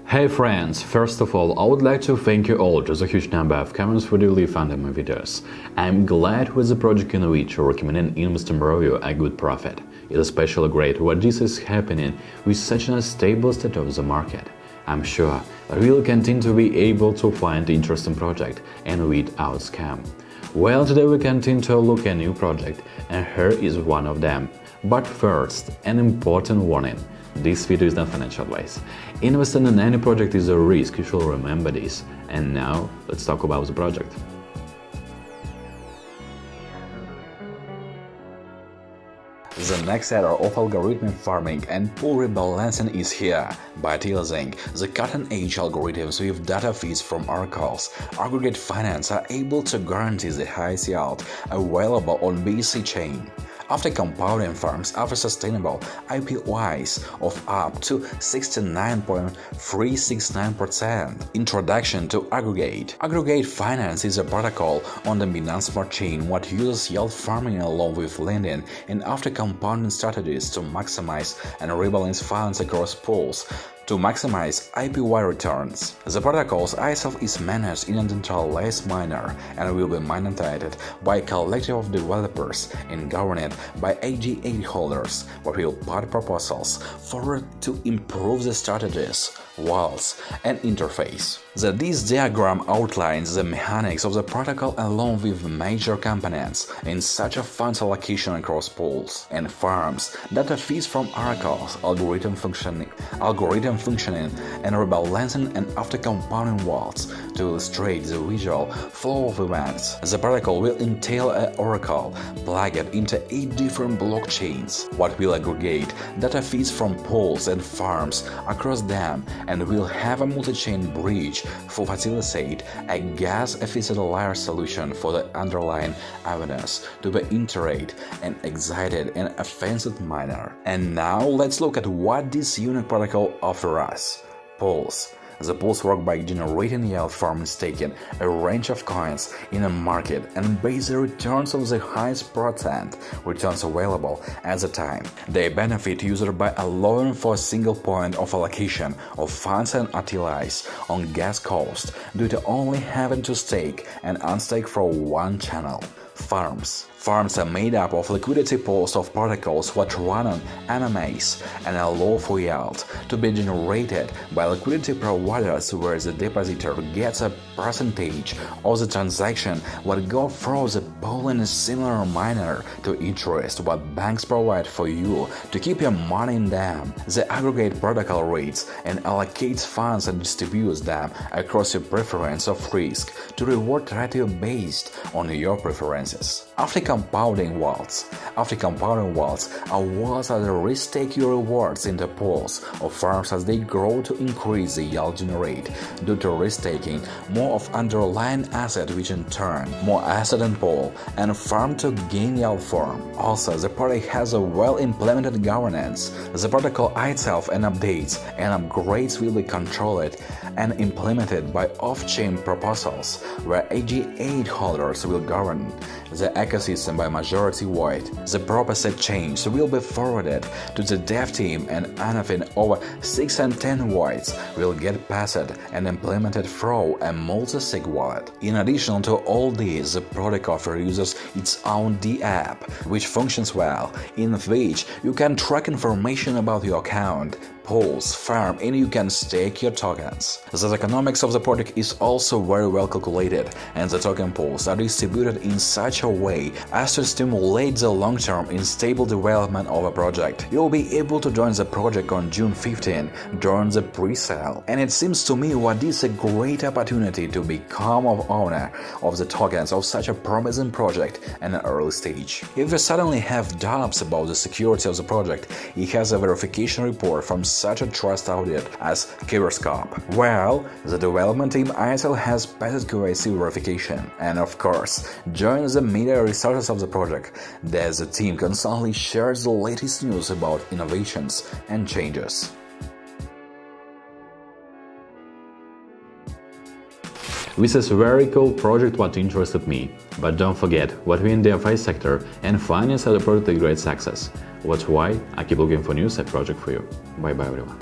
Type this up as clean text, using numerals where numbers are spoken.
Hey friends, first of all, I would like to thank you all to the huge number of comments who really funded my videos. I'm glad with the project in which you recommend an investor borrow a good profit. It's especially great what this is happening with such a stable state of the market. I'm sure that we'll continue to be able to find interesting project and without scam. Well, today we continue to look at a new project, and here is one of them. But first, an important warning. This video is not financial advice. Investing in any project is a risk, you should remember this. And now, let's talk about the project. The next era of algorithmic farming and pool rebalancing is here. By utilizing the cutting-edge algorithms with data feeds from oracles, Aggreg8 Finance are able to guarantee the highest yield available on BC chain. After compounding farms offer sustainable APYs of up to 69.369%. Introduction to Aggreg8. Aggreg8 Finance is a protocol on the Binance Smart Chain what uses yield farming along with lending and after compounding strategies to maximize and rebalance funds across pools to maximize APY returns. The protocol itself is managed in a decentralized manner and will be maintained by a collective of developers and governed by Aggreg8 holders, what will put proposals forward to improve the strategies, walls, and interface. This diagram outlines the mechanics of the protocol along with major components in such a funds allocation across pools and farms, data feeds from oracles, algorithm functioning, and rebalancing and after compounding walls to illustrate the visual flow of events. The protocol will entail an oracle plugged into 8 different blockchains, what will aggregate data feeds from pools and farms across them and will have a multi-chain bridge for facilitate a gas-efficient layer solution for the underlying evidence to be iterated and excited in an offensive manner. And now let's look at what this unique protocol offers us. Pools. The pools work by generating yield from staking a range of coins in a market and base the returns on the highest percent returns available at the time. They benefit users by allowing for a single point of allocation of funds and utilize on gas cost due to only having to stake and unstake from one channel. Farms. Farms are made up of liquidity pools of protocols what run on MMAs and allow for yield to be generated by liquidity providers where the depositor gets a percentage of the transaction what go through the pool in a similar manner to interest what banks provide for you to keep your money in them. The Aggreg8 protocol reads and allocates funds and distributes them across your preference of risk to reward ratio based on your preferences. After compounding walls, awards are the risk-take your rewards into pools of farms as they grow to increase the yield generated due to risk-taking more of underlying asset which in turn more asset and pool and farm to gain yield form. Also, the project has a well-implemented governance. The protocol itself and updates and upgrades will be controlled and implemented by off-chain proposals where Aggreg8 holders will govern the ecosystem by majority vote. The proposed change will be forwarded to the dev team and anything over 6 and 10 votes will get passed and implemented through a multi-sig wallet. In addition to all this, the protocol uses its own D-app, which functions well, in which you can track information about your account, pools, farm, and you can stake your tokens. The economics of the project is also very well calculated, and the token pools are distributed in such a way as to stimulate the long-term and stable development of a project. You'll be able to join the project on June 15 during the pre-sale, and it seems to me what is a great opportunity to become an owner of the tokens of such a promising project at an early stage. If you suddenly have doubts about the security of the project, it has a verification report from such a trust audit as coinmarketcup. Well, the development team ISL has passed QAC verification, and of course, join the media resources of the project, that the team constantly shares the latest news about innovations and changes. This is a very cool project what interested me, but don't forget what we in the DeFi sector and finance are the product a great success. That's why I keep looking for new side project for you. Bye bye everyone.